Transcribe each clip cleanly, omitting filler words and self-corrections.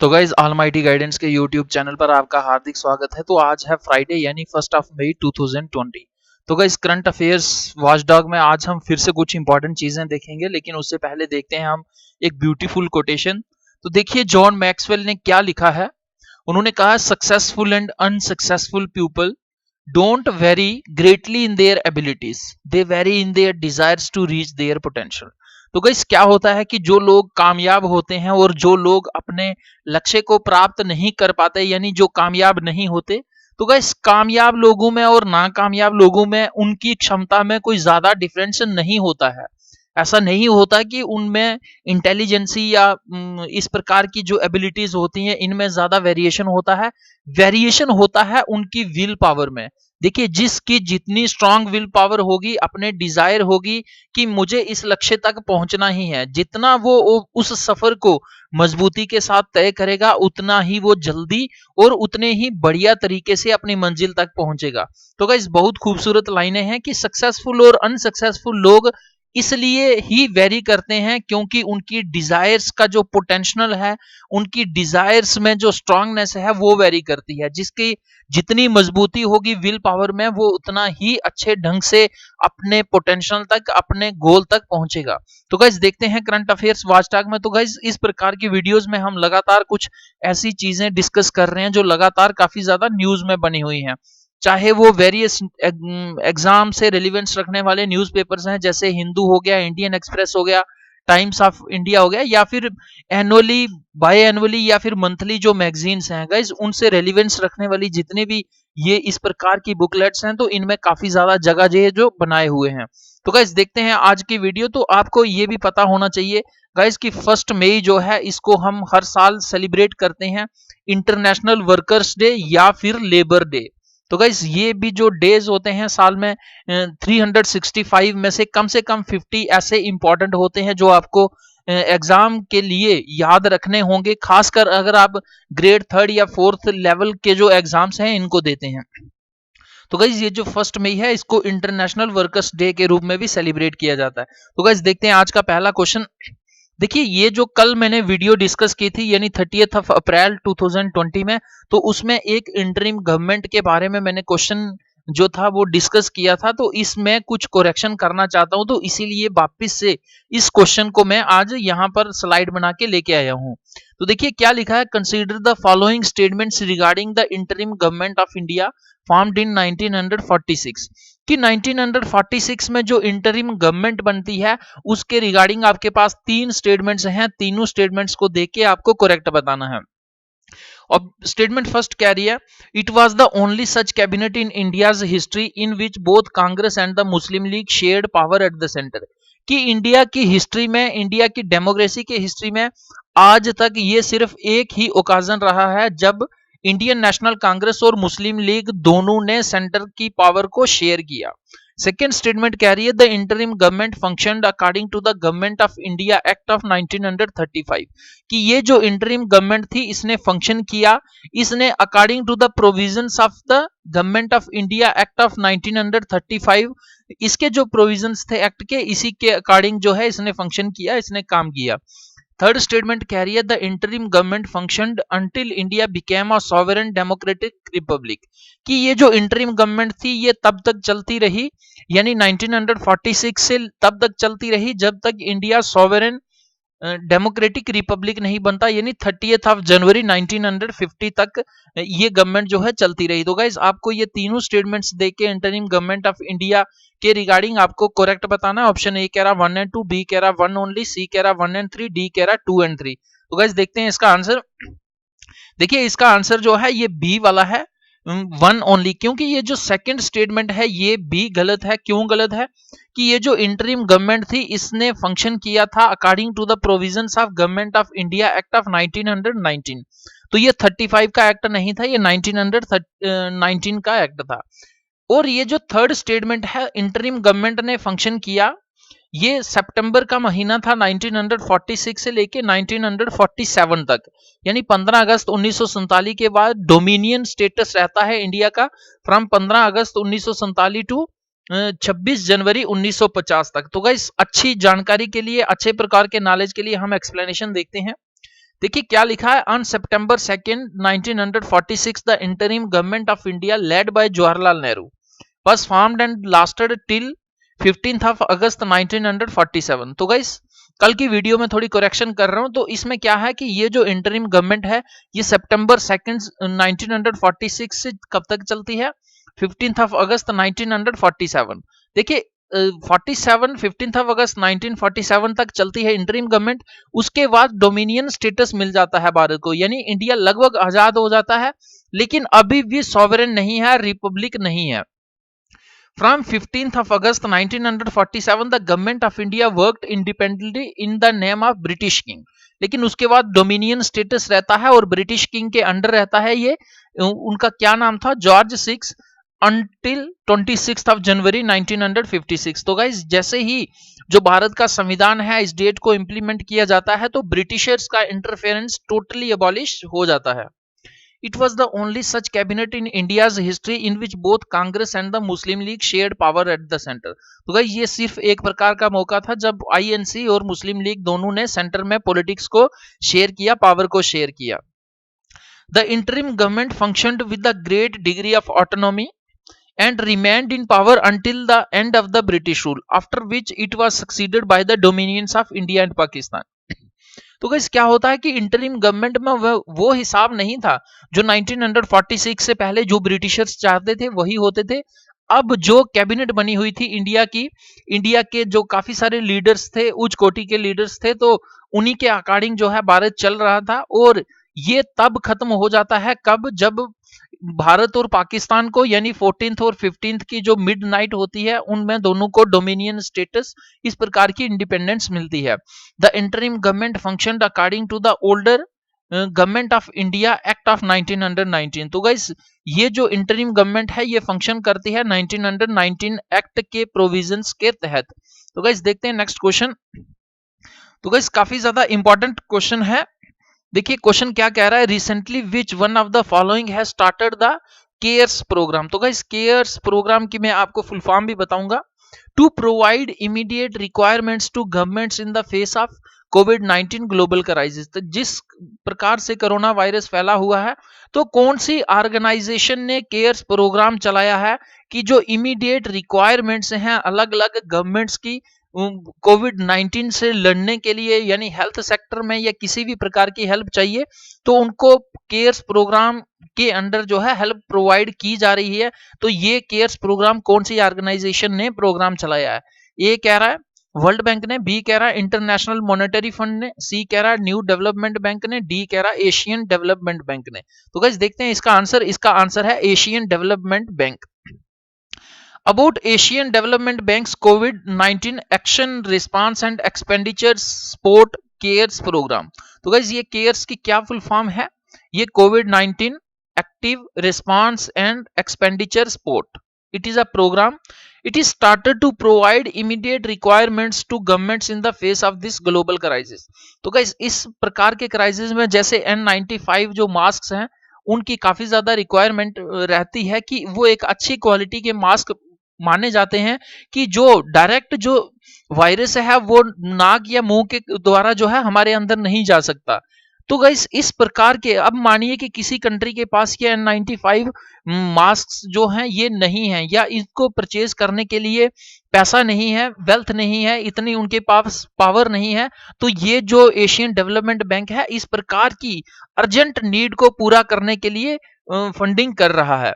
तो guys almighty guidance के YouTube channel पर आपका हार्दिक स्वागत है। तो आज है फ्राइडे यानी 1 मई 2020। तो गाइज करंट अफेयर्स वॉचडॉग में आज हम फिर से कुछ इंपॉर्टेंट चीजें देखेंगे, लेकिन उससे पहले देखते हैं हम एक ब्यूटीफुल कोटेशन। तो देखिए जॉन मैक्सवेल ने क्या लिखा है। उन्होंने कहा successful and unsuccessful people don't vary greatly in their abilities, they vary in their desires to reach their potential. तो गाइस क्या होता है कि जो लोग कामयाब होते हैं और जो लोग अपने लक्ष्य को प्राप्त नहीं कर पाते यानी जो कामयाब नहीं होते, तो गाइस कामयाब लोगों में और नाकामयाब लोगों में उनकी क्षमता में कोई ज्यादा डिफरेंस नहीं होता है। ऐसा नहीं होता कि उनमें इंटेलिजेंसी या इस प्रकार की जो एबिलिटीज होती हैं इनमें ज्यादा वेरिएशन होता है। वेरिएशन होता है उनकी विल पावर में। देखिए जिसकी जितनी स्ट्रांग विल पावर होगी, अपने डिजायर होगी कि मुझे इस लक्ष्य तक पहुंचना ही है, जितना वो उस सफर को मजबूती के साथ तय करेगा उतना ही वो जल्दी और उतने ही बढ़िया तरीके से अपनी मंजिल तक पहुंचेगा। तो गाइस बहुत खूबसूरत लाइनें हैं कि सक्सेसफुल और अनसक्सेसफुल लोग इसलिए ही वेरी करते हैं क्योंकि उनकी डिजायर्स का जो पोटेंशियल है, उनकी डिजायर्स में जो स्ट्रांगनेस है वो वेरी करती है। जिसकी जितनी मजबूती होगी विल पावर में, वो उतना ही अच्छे ढंग से अपने पोटेंशियल तक, अपने गोल तक पहुंचेगा। तो गाइस देखते हैं करंट अफेयर्स वॉचडॉग में। तो गाइस इस प्रकार की वीडियोस में हम लगातार कुछ ऐसी चीजें डिस्कस कर रहे हैं जो लगातार काफी ज्यादा न्यूज में बनी हुई हैं, चाहे वो वेरियस एग्जाम से रिलेवेंस रखने वाले न्यूज़पेपर्स हैं जैसे हिंदू हो गया, इंडियन एक्सप्रेस हो गया, टाइम्स ऑफ इंडिया हो गया, या फिर एनुअली, बाय एनुअली या फिर मंथली जो मैगजीन्स हैं गाइस, उनसे रेलिवेंस रखने वाली जितने भी ये इस प्रकार की बुकलेट्स हैं, तो इनमें काफी ज्यादा जगह जो बनाए हुए हैं। तो गाइस देखते हैं आज की वीडियो। तो आपको ये भी पता होना चाहिए गाइस कि 1 मई जो है इसको हम हर साल सेलिब्रेट करते हैं इंटरनेशनल वर्कर्स डे या फिर लेबर डे। तो गाइस ये भी जो डेज होते हैं साल में 365 में से कम 50 ऐसे इंपॉर्टेंट होते हैं जो आपको एग्जाम के लिए याद रखने होंगे, खासकर अगर आप ग्रेड 3 या 4th लेवल के जो एग्जाम्स हैं इनको देते हैं। तो गाइस ये जो 1 मई है इसको इंटरनेशनल वर्कर्स डे के रूप में भी सेलिब्रेट किया जाता है। तो गाइस देखते हैं आज का पहला क्वेश्चन। देखिए ये जो कल मैंने वीडियो डिस्कस की थी यानी 30 अप्रैल 2020 में, तो उसमें एक इंटरिम गवर्नमेंट के बारे में मैंने क्वेश्चन जो था वो डिस्कस किया था। तो इसमें कुछ करेक्शन करना चाहता हूं, तो इसीलिए वापस से इस क्वेश्चन को मैं आज यहां पर स्लाइड बना के लेके आया हूं। तो देखिए क्या लिखा है, consider the following statements regarding the interim government of India formed in 1946। कि 1946 में जो इंटरिम गवर्नमेंट बनती है उसके रिगार्डिंग आपके पास 3 स्टेटमेंट्स हैं। तीनों स्टेटमेंट्स को देख के आपको करेक्ट बताना है। और स्टेटमेंट फर्स्ट कह रही है, it was the only such cabinet in India's history in which both Congress and the Muslim league shared power at the centre. कि इंडिया की हिस्ट्री में, इंडिया की डेमोक्रेसी की हिस्ट्री में आज तक ये सिर्फ एक ही ओकाजन रहा है जब इंडियन नेशनल कांग्रेस और मुस्लिम लीग दोनों ने सेंटर की पावर को शेयर किया। सेकेंड स्टेटमेंट कह रही है, the interim government functioned according to the government of India act of 1935। कि ये जो इंटरिम गवर्नमेंट थी इसने फंक्शन किया, इसने according to the provisions of the government of India act of 1935, इसके जो प्रोविजंस थे एक्ट के, इसी के अकॉर्डिंग जो है इसने फंक्शन किया, इसने काम किया। थर्ड स्टेटमेंट कह रही है, the interim government functioned until India became a sovereign democratic Republic. कि ये जो इंटरिम गवर्नमेंट थी ये तब तक चलती रही, यानी 1946 से तब तक चलती रही जब तक इंडिया सॉवरेन डेमोक्रेटिक रिपब्लिक नहीं बनता, यानी 30 जनवरी 1950 तक ये गवर्नमेंट जो है चलती रही। तो गाइस आपको ये तीनों स्टेटमेंट्स देख के इंटरिम गवर्नमेंट ऑफ इंडिया के रिगार्डिंग आपको करेक्ट बताना है। ऑप्शन ए कह रहा 1 एंड 2, बी कह रहा 1 ओनली, सी कह रहा 1 एंड 3, डी कह रहा 2 एंड 3। तो गाइस देखते हैं इसका आंसर। देखिए इसका आंसर जो है ये बी वाला है, 1 ओनली, क्योंकि ये जो सेकंड स्टेटमेंट है ये भी गलत है। क्यों गलत है? कि ये जो इंटरिम गवर्नमेंट थी इसने फंक्शन किया था according to the provisions of government of India act of 1919। तो ये 35 का एक्ट नहीं था, ये 1919 का एक्ट था। और ये जो थर्ड स्टेटमेंट है, इंटरिम गवर्नमेंट ने फंक्शन किया, ये सितंबर का महीना था 1946 से लेके 1947 तक, यानी 15 अगस्त 1947 के बाद डोमिनियन स्टेटस रहता है इंडिया का फ्रॉम 15 अगस्त 1947 टू 26 जनवरी 1950 तक। तो गाइस अच्छी जानकारी के लिए, अच्छे प्रकार के नॉलेज के लिए हम एक्सप्लेनेशन देखते हैं। देखिए क्या लिखा है, on September 2 1946 the interim government of India led by Jawaharlal Nehru was formed and lasted till 15th of अगस्त 1947। तो गाइस कल की वीडियो में थोड़ी करेक्शन कर रहा हूं, तो इसमें क्या है कि ये जो इंटरिम गवर्नमेंट है ये सितंबर 2 1946 से कब तक चलती है, 15th ऑफ अगस्त 1947। देखिए 47 15th ऑफ अगस्त 1947 तक चलती है इंटरिम गवर्नमेंट। उसके बाद डोमिनियन स्टेटस मिल जाता है भारत को, यानी इंडिया लगभग आजाद हो जाता है, लेकिन अभी भी सॉवरेन नहीं है, रिपब्लिक नहीं है। From 15th of August 1947 the government of India worked independently in the name of British King। लेकिन उसके बाद डोमिनियन स्टेटस रहता है और ब्रिटिश किंग के अंडर रहता है। ये उनका क्या नाम था, George 6 until 26th of January 1956। तो गाइस जैसे ही जो भारत का संविधान है इस डेट को इंप्लीमेंट किया जाता है तो ब्रिटिशर्स का इंटरफेरेंस टोटली अबॉलिश हो जाता है। It was the only such cabinet in India's history in which both Congress and the Muslim League shared power at the center। तो गाइस ये सिर्फ एक प्रकार का मौका था जब आईएनसी और मुस्लिम लीग दोनों ने सेंटर में पॉलिटिक्स को शेयर किया, पावर को शेयर किया। The interim government functioned with a great degree of autonomy and remained in power until the end of the British rule, after which it was succeeded by the dominions of India and Pakistan। तो guys क्या होता है कि interim government में वो हिसाब नहीं था जो 1946 से पहले जो ब्रिटिशर्स चाहते थे वही होते थे। अब जो कैबिनेट बनी हुई थी इंडिया की, इंडिया के जो काफी सारे लीडर्स थे, उच्च कोटि के लीडर्स थे, तो उन्हीं के अकॉर्डिंग जो है भारत चल रहा था। और ये तब खत्म हो जाता है कब, जब भारत और पाकिस्तान को यानी 14th और 15th की जो मिड नाइट होती है उनमें दोनों को डोमिनियन स्टेटस, इस प्रकार की इंडिपेंडेंस मिलती है। The interim government functioned according to the older government of India act of 1919। तो गाइस ये जो इंटरिम गवर्नमेंट है ये फंक्शन करती है 1919 एक्ट के प्रोविजंस के तहत। तो गाइस देखते हैं नेक्स्ट क्वेश्चन। तो गाइस काफी ज्यादा इंपॉर्टेंट क्वेश्चन है। देखिए क्वेश्चन क्या कह रहा है, recently which one of the following has started the CARES program. तो गाइस केयर्स प्रोग्राम की मैं आपको फुल फॉर्म भी बताऊंगा। To provide immediate requirements to governments in the face of COVID global crisis. तो जिस प्रकार से कोरोना वायरस फैला हुआ है तो कौन सी ऑर्गेनाइजेशन ने केयर्स प्रोग्राम चलाया है कि जो इमीडिएट रिक्वायरमेंट्स हैं अलग अलग गवर्नमेंट्स की कोविड-19 से लड़ने के लिए, यानी हेल्थ सेक्टर में या किसी भी प्रकार की हेल्प चाहिए तो उनको केयर्स प्रोग्राम के अंडर जो है हेल्प प्रोवाइड की जा रही है। तो ये केयर्स प्रोग्राम कौन सी ऑर्गेनाइजेशन ने प्रोग्राम चलाया है? ए कह रहा है वर्ल्ड बैंक ने, बी कह रहा है इंटरनेशनल मॉनेटरी फंड ने, सी कह रहा है न्यू डेवलपमेंट बैंक ने, डी कह रहा है एशियन डेवलपमेंट बैंक ने। तो गाइस देखते हैं इसका आंसर। इसका आंसर है Asian development bank. About Asian Development Bank's COVID-19 Action Response and Expenditure Support CARES Program। तो गाइस ये CARES की क्या फुल फॉर्म है? ये COVID-19 Active Response and Expenditure Support। It is a program. It is started to provide immediate requirements to governments in the face of this global crisis। तो guys इस प्रकार के crisis में जैसे N95 जो mask हैं उनकी काफी ज्यादा रिक्वायरमेंट रहती है कि वो एक अच्छी क्वालिटी के मास्क माने जाते हैं कि जो डायरेक्ट जो वायरस है वो नाक या मुंह के द्वारा जो है हमारे अंदर नहीं जा सकता। तो गाइस इस प्रकार के, अब मानिए कि किसी कंट्री के पास ये N95 मास्क जो हैं ये नहीं है या इसको परचेज करने के लिए पैसा नहीं है, वेल्थ नहीं है, इतनी उनके पास पावर नहीं है, तो ये जो एशियन डेवलपमेंट बैंक है इस प्रकार की अर्जेंट नीड को पूरा करने के लिए फंडिंग कर रहा है।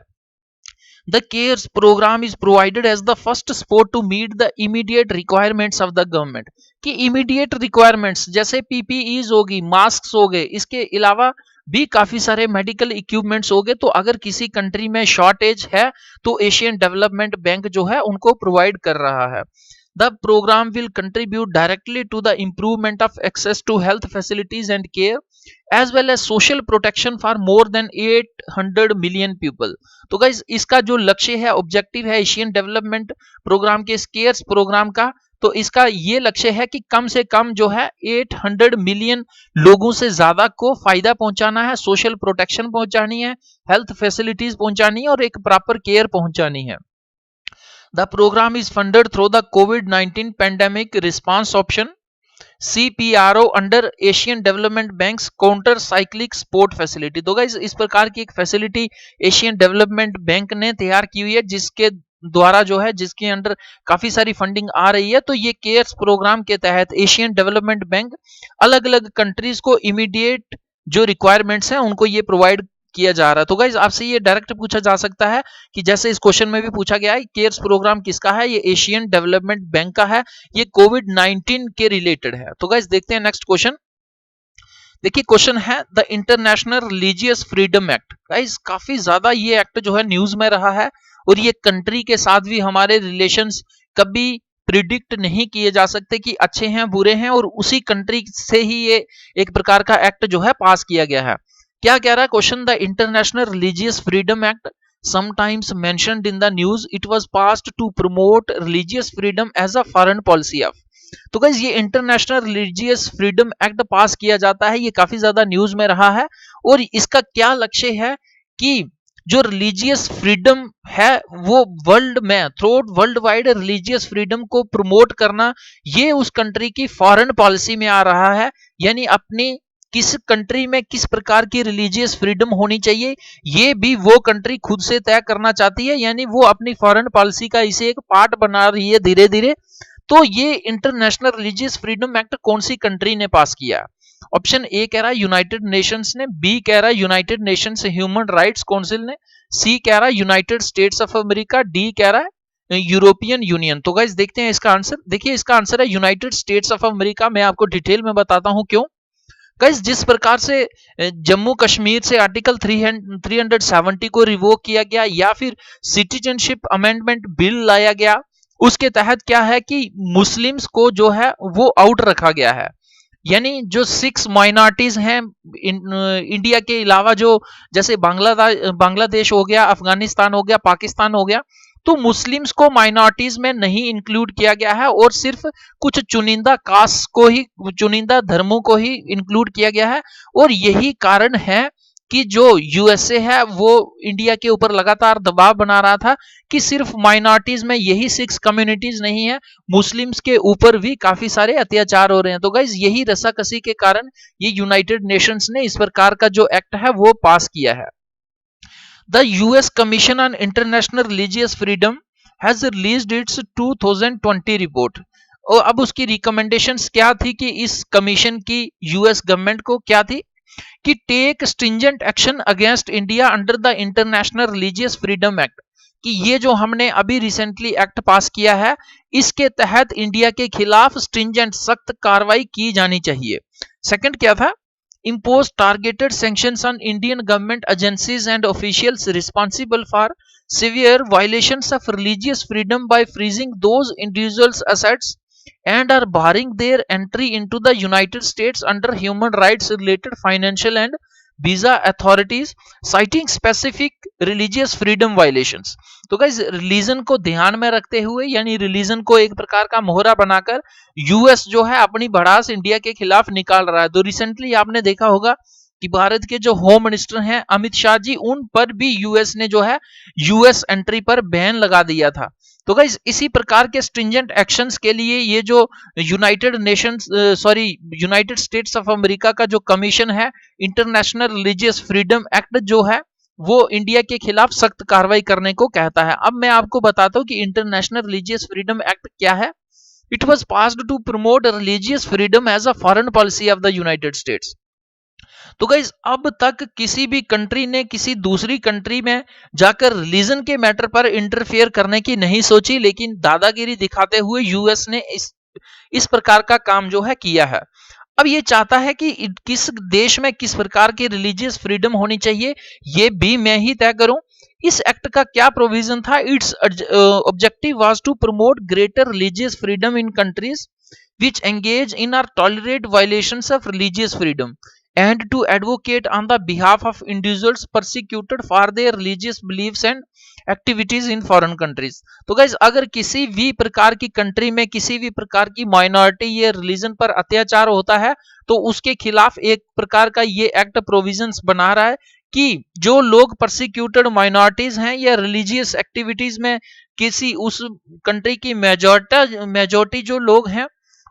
The CARES program is provided as the first support to meet the immediate requirements of the government। कि immediate requirements जैसे PPEs होगी, masks हो गए, इसके अलावा भी काफी सारे मेडिकल इक्विपमेंट्स हो गए। तो अगर किसी कंट्री में शॉर्टेज है तो एशियन डेवलपमेंट बैंक जो है उनको प्रोवाइड कर रहा है। The program will contribute directly to the improvement of access to health facilities and care as well as social protection for more than 800 million people। तो गाइस इसका जो लक्ष्य है, ऑब्जेक्टिव है एशियन डेवलपमेंट प्रोग्राम के, केयर्स प्रोग्राम का, तो इसका ये लक्ष्य है कि कम से कम जो है 800 मिलियन लोगों से ज्यादा को फायदा पहुंचाना है, सोशल प्रोटेक्शन पहुंचानी है, हेल्थ फैसिलिटीज पहुंचानी है और एक प्रॉपर केयर पहुंचानी है। The program is funded through the COVID-19 pandemic response option CPRO under Asian development banks counter cyclic sport facility. तो गाइस इस प्रकार की एक फैसिलिटी एशियन डेवलपमेंट बैंक ने तैयार की हुई है, जिसके द्वारा जो है, जिसके अंडर काफी सारी फंडिंग आ रही है। तो ये केयर्स प्रोग्राम के तहत एशियन डेवलपमेंट बैंक अलग अलग कंट्रीज को इमीडिएट जो रिक्वायरमेंट्स हैं उनको ये प्रोवाइड किया जा रहा है। तो गाइज आपसे ये डायरेक्ट पूछा जा सकता है कि जैसे इस क्वेश्चन में भी पूछा गया है, केयर्स प्रोग्राम किसका है? ये एशियन डेवलपमेंट बैंक का है, ये कोविड-19 के रिलेटेड है। तो गाइज देखते हैं नेक्स्ट क्वेश्चन। देखिए क्वेश्चन है the international religious freedom act. Guys काफी ज्यादा ये एक्ट जो है न्यूज में रहा है, और ये कंट्री के साथ भी हमारे रिलेशंस कभी प्रिडिक्ट नहीं किए जा सकते कि अच्छे हैं बुरे हैं, और उसी कंट्री से ही ये एक प्रकार का एक्ट जो है पास किया गया है। क्या कह रहा है question? The international religious freedom act sometimes mentioned in the news, it was passed to promote religious freedom as a foreign policy of। तो गाइज ये इंटरनेशनल रिलीजियस फ्रीडम एक्ट पास किया जाता है, ये काफी ज्यादा न्यूज में रहा है, और इसका क्या लक्ष्य है कि जो रिलीजियस फ्रीडम है वो वर्ल्ड में through world wide religious freedom को प्रमोट करना, ये उस कंट्री की फॉरेन पॉलिसी में आ रहा है। यानी अपनी किस कंट्री में किस प्रकार की रिलीजियस फ्रीडम होनी चाहिए, ये भी वो कंट्री खुद से तय करना चाहती है, यानी वो अपनी फॉरेन पॉलिसी का इसे एक पार्ट बना रही है धीरे धीरे। तो ये इंटरनेशनल रिलीजियस फ्रीडम एक्ट कौन सी कंट्री ने पास किया? ऑप्शन ए कह रहा है यूनाइटेड नेशंस ने, बी कह रहा है United Nations human rights council ने, सी कह रहा है United states of America, D कह रहा है यूरोपियन यूनियन। तो गाइस देखते हैं इसका आंसर। देखिए इसका आंसर है यूनाइटेड स्टेट्स ऑफ अमेरिका। मैं आपको डिटेल में बताता हूं क्यों। गाइस जिस प्रकार से जम्मू कश्मीर से आर्टिकल 370 को रिवोक किया गया, या फिर सिटीजनशिप अमेंडमेंट बिल लाया गया, उसके तहत क्या है कि मुस्लिम्स को जो है वो आउट रखा गया है। यानी जो 6 माइनॉरिटीज हैं इंडिया के अलावा, जो जैसे बांग्लादेश हो गया, अफगानिस्तान हो गया, पाकिस्तान हो गया, तो मुस्लिम्स को माइनॉरिटीज में नहीं इंक्लूड किया गया है, और सिर्फ कुछ चुनिंदा कास्ट को ही, चुनिंदा धर्मों को ही इंक्लूड किया गया है। और यही कारण है कि जो यूएसए है वो इंडिया के ऊपर लगातार दबाव बना रहा था कि सिर्फ माइनॉरिटीज में यही 6 कम्युनिटीज नहीं है, मुस्लिम्स के ऊपर भी काफी सारे अत्याचार हो रहे हैं। तो गाइज यही रसाकसी के कारण ये यूनाइटेड नेशंस ने इस प्रकार का जो एक्ट है वो पास किया है। The US Commission on International Religious Freedom has released its 2020 report. और अब उसकी रिकमेंडेशंस क्या थी कि इस कमीशन की यूएस गवर्नमेंट को क्या थी कि take stringent action against India under the international religious freedom act, कि ये जो हमने अभी रिसेंटली एक्ट पास किया है इसके तहत इंडिया के खिलाफ स्ट्रिंजेंट सख्त कार्रवाई की जानी चाहिए। सेकंड क्या था? impose targeted sanctions on Indian government agencies and officials responsible for severe violations of religious freedom by freezing those individuals' assets and are barring their entry into the United States under human rights related financial and visa authorities citing specific religious freedom violations। तो guys religion को ध्यान में रखते हुए, यानी religion को एक प्रकार का मोहरा बनाकर यूएस जो है अपनी भड़ास इंडिया के खिलाफ निकाल रहा है। तो रिसेंटली आपने देखा होगा कि भारत के जो होम मिनिस्टर हैं अमित शाह जी, उन पर भी यूएस ने जो है यूएस एंट्री पर बैन लगा दिया था। तो गाइस इसी प्रकार के स्ट्रिंजेंट एक्शंस के लिए ये जो यूनाइटेड स्टेट्स ऑफ अमेरिका का जो कमीशन है इंटरनेशनल रिलीजियस फ्रीडम एक्ट जो है वो इंडिया के खिलाफ सख्त कार्रवाई करने को कहता है। अब मैं आपको बताता हूं कि इंटरनेशनल रिलीजियस फ्रीडम एक्ट क्या है। It was passed to promote religious freedom as a foreign policy of the United States. तो गाइज अब तक किसी भी कंट्री ने किसी दूसरी कंट्री में जाकर रिलीजन के मैटर पर इंटरफेयर करने की नहीं सोची, लेकिन दादागिरी दिखाते हुए यूएस ने इस प्रकार का काम जो है किया है। अब ये चाहता है कि किस देश में किस प्रकार की रिलीजियस फ्रीडम होनी चाहिए ये भी मैं ही तय करूं। इस एक्ट का क्या प्रोविजन था? Its objective was to promote greater religious freedom in countries which engage in or tolerate violations of religious freedom and to advocate on the behalf of individuals persecuted for their religious beliefs and activities in foreign countries। तो guys अगर किसी भी प्रकार की country में किसी भी प्रकार की माइनॉरिटी या रिलीजन पर अत्याचार होता है तो उसके खिलाफ एक प्रकार का ये एक्ट प्रोविजंस बना रहा है कि जो लोग परसिक्यूटेड माइनॉरिटीज हैं या रिलीजियस एक्टिविटीज में किसी उस कंट्री की मेजोरिटी जो लोग हैं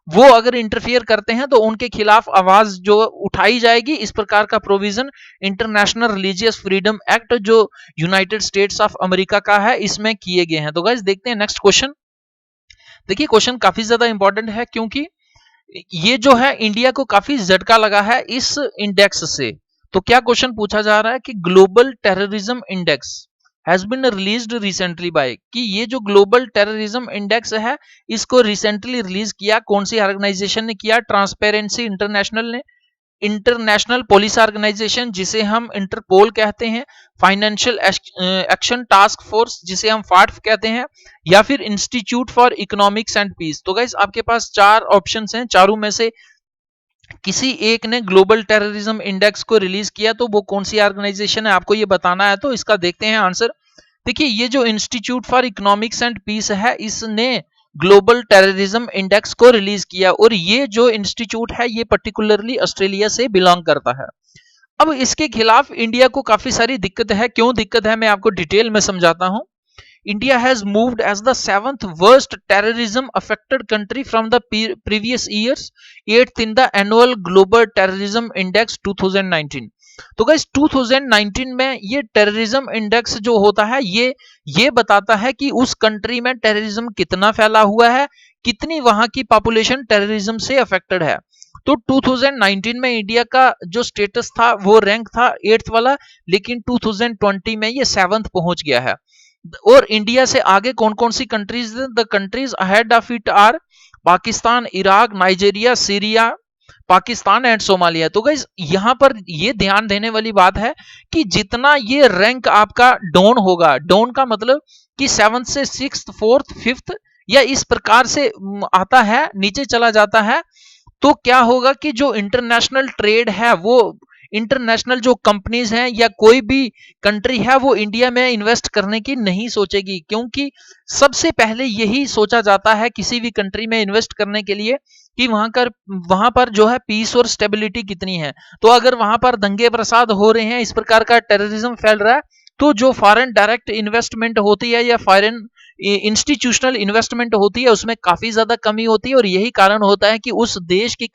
वो अगर इंटरफियर करते हैं तो उनके खिलाफ आवाज जो उठाई जाएगी। इस प्रकार का provision international religious freedom act जो यूनाइटेड स्टेट्स ऑफ अमेरिका का है इसमें किए गए हैं। तो गाइस देखते हैं नेक्स्ट क्वेश्चन। देखिए क्वेश्चन काफी ज्यादा इंपॉर्टेंट है क्योंकि ये जो है इंडिया को काफी झटका लगा है इस इंडेक्स से। तो क्या क्वेश्चन पूछा जा रहा है कि global terrorism index has been released recently by, कि ये जो ग्लोबल टेररिज्म इंडेक्स है इसको रिसेंटली रिलीज किया कौन सी ऑर्गेनाइजेशन ने किया? ट्रांसपेरेंसी इंटरनेशनल ने, इंटरनेशनल पुलिस ऑर्गेनाइजेशन जिसे हम इंटरपोल कहते हैं, फाइनेंशियल एक्शन टास्क फोर्स जिसे हम फाट्फ कहते हैं, या फिर institute for economics and peace. तो गाइस आपके पास चार ऑप्शंस हैं, चारों में से किसी एक ने ग्लोबल टेररिज्म इंडेक्स को रिलीज किया, तो वो कौन सी ऑर्गेनाइजेशन है आपको ये बताना है। तो इसका देखते हैं आंसर। देखिए ये जो institute for economics and peace है इसने ग्लोबल टेररिज्म इंडेक्स को रिलीज किया, और ये जो इंस्टीट्यूट है ये पर्टिकुलरली ऑस्ट्रेलिया से बिलोंग करता है। अब इसके खिलाफ इंडिया को काफी सारी दिक्कत है। क्यों दिक्कत है मैं आपको डिटेल में समझाता हूं। India has moved as the 7th worst terrorism affected country from the previous years, 8th in the annual Global Terrorism Index 2019। तो गाइस 2019 में ये टेररिज्म इंडेक्स जो होता है ये बताता है कि उस कंट्री में टेररिज्म कितना फैला हुआ है, कितनी वहां की पॉपुलेशन टेररिज्म से अफेक्टेड है। तो 2019 में इंडिया का जो स्टेटस था वो रैंक था 8th वाला, लेकिन 2020 में ये 7th पहुंच गया है। और इंडिया से आगे कौन कौन सी countries? The countries ahead of it are Pakistan, Iraq, Nigeria, Syria, Pakistan and Somalia. तो गाइस यहां पर ये ध्यान देने वाली बात है कि जितना ये रैंक आपका डाउन होगा, डाउन का मतलब कि 7th से 6th 4th 5th या इस प्रकार से आता है, नीचे चला जाता है, तो क्या होगा कि जो इंटरनेशनल ट्रेड है, वो इंटरनेशनल जो कंपनीज हैं या कोई भी कंट्री है वो इंडिया में इन्वेस्ट करने की नहीं सोचेगी, क्योंकि सबसे पहले यही सोचा जाता है किसी भी कंट्री में इन्वेस्ट करने के लिए कि वहां पर जो है पीस और स्टेबिलिटी कितनी है। तो अगर वहां पर दंगे प्रसाद हो रहे हैं, इस प्रकार का टेररिज्म फैल रहा है, तो जो फॉरेन डायरेक्ट इन्वेस्टमेंट होती है या फॉरेन इंस्टीट्यूशनल इन्वेस्टमेंट होती है उसमें काफी ज्यादा कमी होती है, और यही कारण होता है कि उस देश की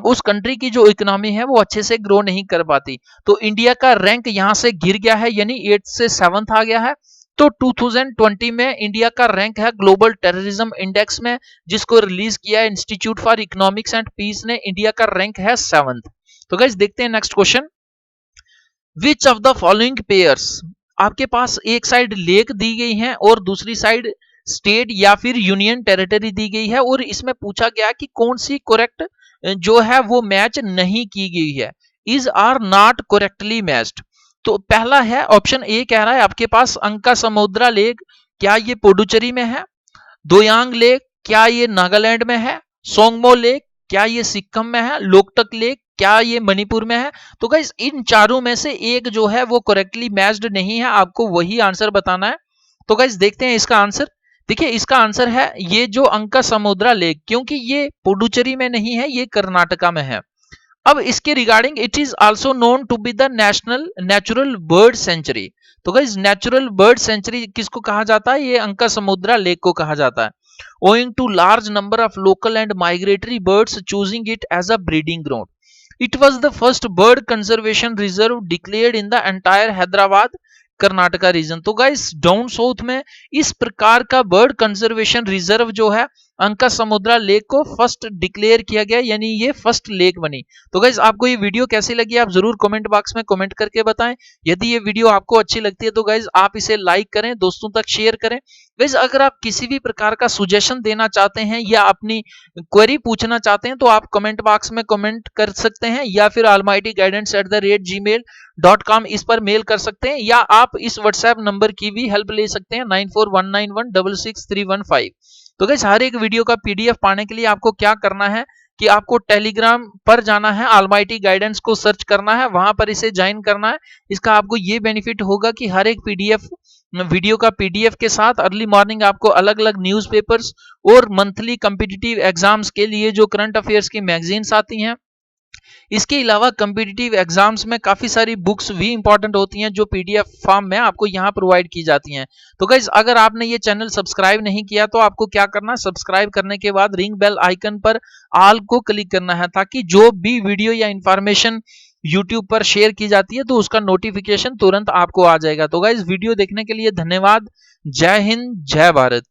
उस कंट्री की जो इकोनॉमी है वो अच्छे से ग्रो नहीं कर पाती। तो इंडिया का रैंक यहां से गिर गया है, यानी 8th से 7th आ गया है। तो 2020 में इंडिया का रैंक है ग्लोबल टेररिज्म इंडेक्स में, जिसको रिलीज किया है institute for economics and peace ने, इंडिया का रैंक है 7th। तो गाइस देखते हैं next question. Which of the following pairs, आपके पास एक साइड लेक दी गई है और दूसरी साइड स्टेट या फिर यूनियन टेरिटरी दी गई है, और इसमें पूछा गया कि कौन सी करेक्ट जो है वो मैच नहीं की गई है, is are not correctly matched. तो पहला है ऑप्शन ए कह रहा है आपके पास अंका समुद्रा लेक, क्या ये पुडुचेरी में है? दोयांग लेक, क्या ये नागालैंड में है? सोंगमो लेक, क्या ये सिक्किम में है? लोकटक लेक, क्या ये मणिपुर में है? तो गाइस इन चारों में से एक जो है वो करेक्टली मैच्ड नहीं है, आपको वही आंसर बताना है। तो गाइस देखते हैं इसका आंसर। देखिए इसका आंसर है ये जो अंका समुद्रा लेक, क्योंकि ये पुडुचेरी में नहीं है, ये कर्नाटका में है। अब इसके regarding it is also known to be the national natural bird sanctuary. तो गाइस नेचुरल बर्ड सेंचुरी किसको कहा जाता है? ये अंका समुद्रा लेक को कहा जाता है, owing to large number of local and migratory birds choosing it as a breeding ground. It was the first bird conservation reserve declared in the entire Hyderabad Karnataka region. तो गाइस डाउन साउथ में इस प्रकार का bird conservation reserve जो है अंका समुद्रा lake को first declare किया गया, यानी ये फर्स्ट लेक बनी। तो गाइस आपको ये वीडियो कैसी लगी आप जरूर कमेंट बॉक्स में कमेंट करके बताएं। यदि ये वीडियो आपको अच्छी लगती है तो गाइस आप इसे लाइक करें, दोस्तों तक शेयर करें। गाइस अगर आप किसी भी प्रकार का सुजेशन देना चाहते हैं या अपनी क्वेरी पूछना चाहते हैं तो आप कमेंट बॉक्स में कमेंट कर सकते हैं, या फिर almightyguidance@gmail.com इस पर मेल कर सकते हैं, या आप इस व्हाट्सएप नंबर की भी हेल्प ले सकते हैं 9419166315। तो गाइस हर एक वीडियो का पीडीएफ पाने के लिए आपको क्या करना है कि आपको टेलीग्राम पर जाना है, ऑलमाइटी गाइडेंस को सर्च करना है, वहां पर इसे ज्वाइन करना है। इसका आपको ये बेनिफिट होगा कि हर एक पीडीएफ वीडियो का पीडीएफ के साथ अर्ली मॉर्निंग आपको अलग अलग न्यूज़पेपर्स और मंथली कॉम्पिटिटिव एग्जाम्स के लिए जो करंट अफेयर्स की मैगजीन्स आती हैं इसके अलावा कॉम्पिटिटिव एग्जाम्स में काफी सारी बुक्स भी इंपॉर्टेंट होती हैं जो पीडीएफ फॉर्म में आपको यहाँ प्रोवाइड की जाती हैं। तो गाइज अगर आपने ये चैनल सब्सक्राइब नहीं किया तो आपको क्या करना है, सब्सक्राइब करने के बाद रिंग बेल आइकन पर ऑल को क्लिक करना है ताकि जो भी वीडियो या इंफॉर्मेशन यूट्यूब पर शेयर की जाती है तो उसका नोटिफिकेशन तुरंत आपको आ जाएगा। तो गाइज वीडियो देखने के लिए धन्यवाद। जय हिंद, जय भारत।